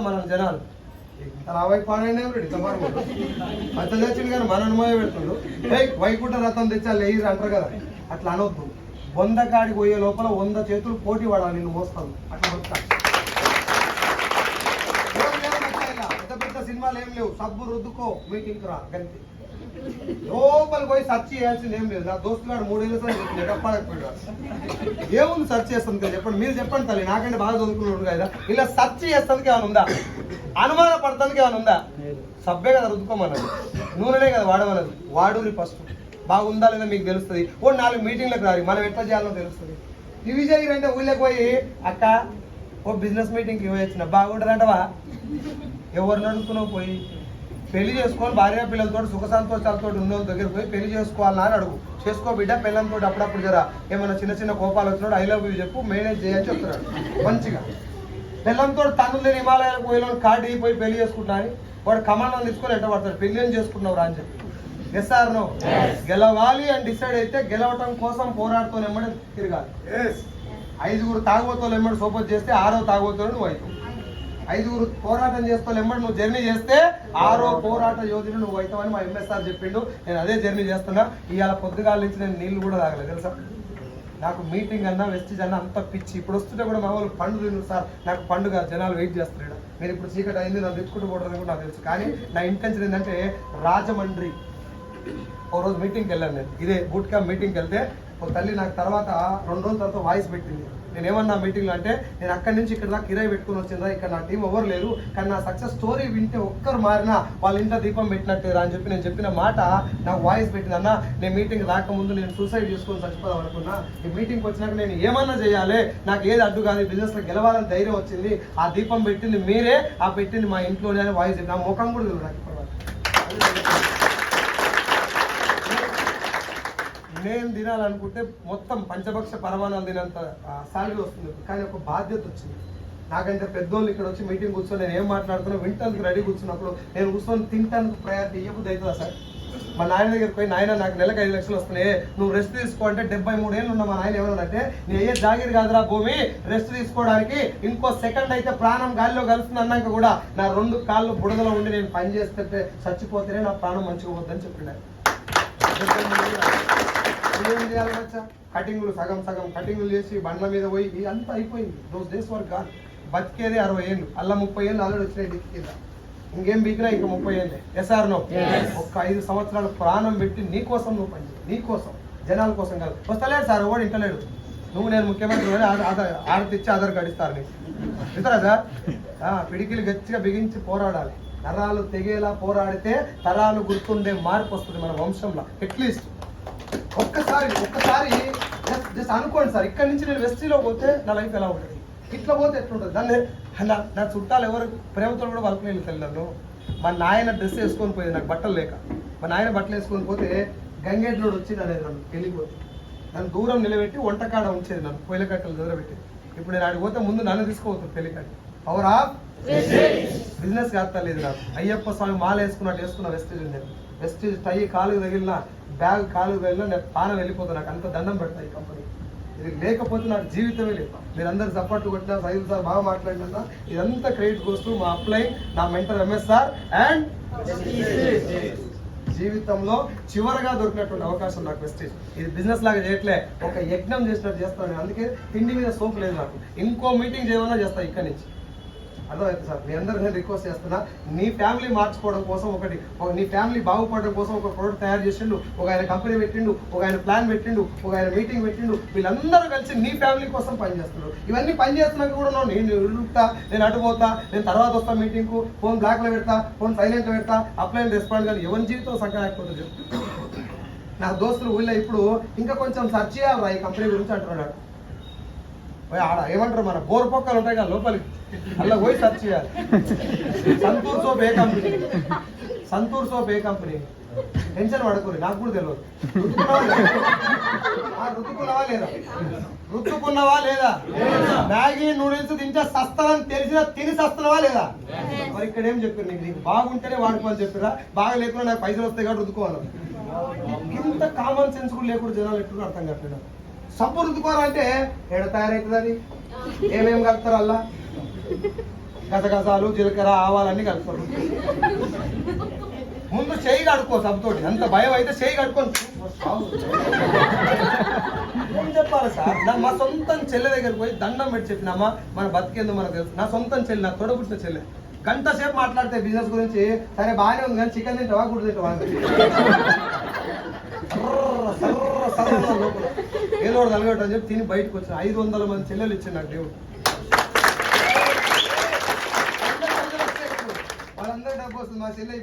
మన జనాలు రావై పాడండి అంత తెచ్చింది కానీ మన అనుమతి పెడుతుండు. వైకుంఠ రథం తెచ్చాలి లేరు అంటారు కదా, అట్లా అనొద్దు. 100 కాడికి పోయే లోపల 100 చేతులు పోటీ పడాలి, నిన్ను మోస్తాను అట్లా మొత్తం. పెద్ద పెద్ద సినిమాలు ఏం లేవు, సబ్బు రుద్దుకో మీటింగ్ రా గంతి. లోపలికి పోయి సెర్చ్ చేయాల్సింది ఏం లేదు. నా దోస్తు గారు 3 ఏళ్ళ చెప్పలేకపోయాడు. ఏముంది సెర్చ్ చేస్తుంది కదా, చెప్పండి మీరు చెప్పండి తల్లి, నాకంటే బాగా చదువుకున్నాడు కదా. ఇలా సెర్చ్ చేస్తానికి ఏమైనా ఉందా, అనుమాన పడతానికి ఏమైనా ఉందా? సబ్బే కదా రుద్దుకోమన్నది, నూనెనే కదా వాడమన్నది. వాడుని ఫస్ట్ బాగుందా లేదా మీకు తెలుస్తుంది. 4 మీటింగ్లకు రాలి, మనం ఎట్లా చేయాలో తెలుస్తుంది. ఇవి జరిగినంటే ఊళ్ళకి పోయి అక్క బిజినెస్ మీటింగ్కి వచ్చిన బాగుంటుందంటవా, ఎవరిని అడుగుతున్నావు? పోయి పెళ్లి చేసుకొని భార్య పిల్లలతో సుఖ సంతోషాలతో ఉన్న వాళ్ళ దగ్గర పోయి పెళ్లి చేసుకోవాలని అని అడుగు. చేసుకో బిడ్డ, పిల్లలతో అప్పుడప్పుడు జరా ఏమైనా చిన్న చిన్న కోపాలు వచ్చినాడు, ఐ లవ్ యూ చెప్పు, మేనేజ్ చేయని చెప్తున్నాడు మంచిగా. పిల్లలతో తను లేని హిమాలయాలకు పోయిన కార్డు అయిపోయి పెళ్లి చేసుకుంటా అని వాడు కమాండం తీసుకొని ఎంట పడతాడు, పెళ్లి ఏం చేసుకున్నావు రా అని చెప్పి. Yes or no? గెలవాలి అని డిసైడ్ అయితే గెలవటం కోసం పోరాడుతూనేమ్మడి తిరగాలి. 5 తాగుబోతులు ఎమ్మడి సపోర్ట్ చేస్తే 6వ తాగుబోతులు నువ్వు అవుతావు. 5 పోరాటం చేస్తావు ఎమ్మడి నువ్వు జర్నీ చేస్తే 6వ పోరాట యోధుడు నువ్వు అవుతావని మా ఎంఎస్ఆర్ చెప్పిండు. నేను అదే జర్నీ చేస్తున్నా. ఇవాళ పొద్దుగాల నుంచి నేను నీళ్లు కూడా తాగలేదు తెలుసా. నాకు మీటింగ్ అన్నా వెస్టేజ్ అన్నా అంత పిచ్చి. ఇప్పుడు వస్తుంటే కూడా మా వాళ్ళు పండు తిన్నారు సార్, నాకు పండుగ జనాలు వెయిట్ చేస్తున్నాడు. మీరు ఇప్పుడు చీకటి అయింది నన్ను తెచ్చుకుంటూ పోవడం కూడా నాకు తెలుసు. కానీ నా ఇంటెన్షన్ ఏంటంటే రాజమండ్రి ఓ రోజు మీటింగ్కి వెళ్ళాను నేను. ఇదే బూట్ క్యాంప్ మీటింగ్కి వెళ్తే ఒక తల్లి నాకు తర్వాత 2 రోజుల తర్వాత వాయిస్ పెట్టింది. నేను ఏమన్నా మీటింగ్లో అంటే, నేను అక్కడి నుంచి ఇక్కడ దాకా కిరాయి పెట్టుకుని వచ్చిందా, ఇక్కడ నా టీం ఎవరు లేరు, కానీ నా సక్సెస్ స్టోరీ వింటే ఒక్కరు మారినా వాళ్ళ ఇంట్లో దీపం పెట్టినట్టేరా అని చెప్పి నేను చెప్పిన మాట నాకు వాయిస్ పెట్టింది. అన్న నేను మీటింగ్ రాకముందు నేను సూసైడ్ చేసుకొని చచ్చిపోదాం అనుకున్నా, ఈ మీటింగ్కి వచ్చినాక నేను ఏమన్నా చేయాలి, నాకు ఏది అడ్డు కాదు, బిజినెస్లో గెలవాలని ధైర్యం వచ్చింది, ఆ దీపం పెట్టింది మీరే, ఆ పెట్టింది మా ఇంట్లోనే అని వాయిస్. నా ముఖం కూడా తెలియదు నాకు ఇప్పుడు. నేను తినాలనుకుంటే మొత్తం పంచభక్ష పరమాణాలు తినంత సాలరీ వస్తుంది, కానీ ఒక బాధ్యత వచ్చింది. నాకంటే పెద్దోళ్ళు ఇక్కడ వచ్చి మీటింగ్ కూర్చొని నేను ఏం మాట్లాడుతున్నా వింటానికి రెడీ కూర్చున్నప్పుడు నేను కూర్చొని తింటానికి ప్రయారిటీ ఇవ్వబుద్ధి అవుతుందా సార్? మా నాయన దగ్గరికి పోయి, నాయన నాకు నెలకు 5 లక్షలు వస్తున్నాయి, నువ్వు రెస్ట్ తీసుకో అంటే 73 ఏళ్ళు ఉన్న మా నాయన ఏమన్నాడంటే, నేను అయ్యే జాగిరి కాదురా భూమి, రెస్ట్ తీసుకోవడానికి ఇంకో సెకండ్ అయితే ప్రాణం గాలిలో కలుస్తుంది అన్నాక కూడా నా 2 కాళ్ళు బుడదలో ఉండి నేను పని చేస్తే చచ్చిపోతేనే నా ప్రాణం మంచిగా పోద్దని చెప్పినాడు. ఏం చేయాలి వచ్చా, కటింగులు సగం కటింగులు చేసి బండ్ల మీద పోయి ఇదంతా అయిపోయింది. దోస్ డేస్ వరకు కాదు, బతికేది 60 ఏళ్ళు, అలా 30 ఏళ్ళు ఆల్రెడీ వచ్చినాయి దిక్కు కింద. ఇంకేం బీకినా ఇంకా 30 ఏళ్ళే. Yes or no? ఒక్క 5 సంవత్సరాలు ప్రాణం పెట్టి నీ కోసం నువ్వు పని చేయి, నీ కోసం, జనాల కోసం కాదు. వస్తలేడు సార్, ఎవడు ఇంటలేడు, నువ్వు నేను ముఖ్యమంత్రి ఆడతిచ్చి ఆధార్ కార్డు ఇస్తారు నీకు, ఇస్తారా సార్? పిడికిలు గట్టిగా బిగించి పోరాడాలి, తరాలు తెగేలా పోరాడితే తరాలు గుర్తుండే మార్పు వస్తుంది మన వంశంలో. అట్లీస్ట్ ఒక్కసారి జస్ట్ అనుకోండి సార్, ఇక్కడ నుంచి నేను వెస్టీలో పోతే నా లైఫ్ ఎలా ఉంటుంది, ఇట్లా పోతే ఎట్లుంటుంది. దాన్ని నా చుట్టాలు ఎవరు ప్రేమతో కూడా వాళ్ళకి నేను తెల్లను. మా నాయన డ్రెస్ వేసుకొని పోయేది, నాకు బట్టలు లేక. మా నాయన బట్టలు వేసుకొని పోతే గంగేడ్లోడు వచ్చి నన్ను వెళ్ళిపోతే నన్ను దూరం నిలబెట్టి వంటకాడ ఉంచేది, నన్ను పొయ్యిల కట్టలు దూరం పెట్టేది. ఇప్పుడు నేను ఆడికి పోతే ముందు నన్ను తీసుకోవద్దు పెళ్లికాడి. పవర్ ఆఫ్ బిజినెస్ కాస్తలేదు నాకు. అయ్యప్ప స్వామి మాల వేసుకున్నట్టు వేసుకున్న వెస్టేజ్ ఉండేది. వెస్టేజ్ టై కాలుకు తగిలిన, బ్యాగ్ కాలుకు తగిలిన నేను పానం వెళ్ళిపోతాను. నాకు అంత దండం పెడతాయి ఈ కంపెనీ. ఇది లేకపోతే నాకు జీవితమే లేదు. మీరు అందరు సపోర్ట్ కొట్టినా, సైజు సార్ బాగా మాట్లాడినా, ఇదంతా క్రెడిట్ కోసం మా అప్లై, నా మెంటర్ ఎంఎస్ఆర్ అండ్ జీవితంలో చివరగా దొరికినటువంటి అవకాశం నాకు వెస్టేజ్. ఇది బిజినెస్ లాగా చేయట్లే, ఒక యజ్ఞం చేసినట్టు చేస్తాను. అందుకే తిండి మీద సోపు లేదు నాకు. ఇంకో మీటింగ్ చేయమన్నా చేస్తాను ఇక్కడి నుంచి. అర్థమైంది సార్? మీ అందరూ నేను రిక్వెస్ట్ చేస్తున్నా, నీ ఫ్యామిలీ మార్చుకోవడం కోసం నీ ఫ్యామిలీ బాగుపడడం కోసం ఒక ప్రోడక్ట్ తయారు చేసిండు, ఒక ఆయన కంపెనీ పెట్టిండు, ఒక ఆయన ప్లాన్ పెట్టిండు, ఒక ఆయన మీటింగ్ పెట్టిండు. వీళ్ళందరూ కలిసి నీ ఫ్యామిలీ కోసం పనిచేస్తున్నారు. ఇవన్నీ పని చేస్తున్నాక కూడా నేను ఉరుకుతా, నేను అటుపోతా, నేను తర్వాత వస్తా మీటింగ్కు, ఫోన్ బ్లాక్లో పెడతా, ఫోన్ సైలెంట్లో పెడతా, అప్లైన్ రెస్పాండ్ కానీ ఎవరి జీవితం సంకరాకపోతుంది. నా దోస్తులు ఊళ్ళో ఇప్పుడు ఇంకా కొంచెం సెర్చ్ చేయాలి ఈ కంపెనీ గురించి అంటున్నాడు. ఆడ ఏమంటారు, మన బోర్ పొక్కలు ఉంటాయి కదా లోపలికి, అలా పోయి సెర్చ్ చేయాలి. సంతూర్ సోప్ ఏ కంపెనీ, సంతూర్ సోప్ ఏ కంపెనీ, టెన్షన్ పడుకోరు, నాకు కూడా తెలియదు. రుద్దుకున్నావా లేదా? మ్యాగీ నూడిల్స్ తింటే సస్తలని తెలిసినా తిని సస్తున్నావా లేదా? మరి ఇక్కడ ఏం చెప్పారు, నీకు బాగుంటేనే వాడుకోవాలని చెప్పారా, బాగా లేకుండా నాకు పైసలు వస్తాయి కాబట్టి రుద్దుకోవాలి. ఇంత కామన్ సెన్స్ కూడా లేకుండా జనాలు ఎప్పుడు అర్థం కావట్లేదు. సబ్బు రుద్దుకోవాలంటే ఎక్కడ తయారవుతుంది, అది ఏమేమి కలుపుతారు అలా? గసగసాలు జీలకర్ర ఆవాలన్నీ కలుపుతారు. ముందు చేయి కడుక్కో సబ్బుతోటి. అంత భయం అయితే చేయి కడుక్కొని ఏం చెప్పాలి సార్? మా సొంతం చెల్లె దగ్గరికి పోయి దండం పెట్టి చెప్పినామా మన బతికేందుకు మనకు తెలుసు. నా సొంతం చెల్లి, నా తొడబుట్టిన చెల్లె. గంట సేపు మాట్లాడితే బిజినెస్ గురించి, సరే బాగానే ఉంది కానీ చికెన్ తింటావా గుడ్డు తింటావా లోపల ఏదో తలగట్టని చెప్పి తిని బయటకు వచ్చిన 500 మంది చెల్లెలు ఇచ్చింది నాకు దేవుడు. వాళ్ళందరూ డబ్బు వస్తుంది. మా చెల్లె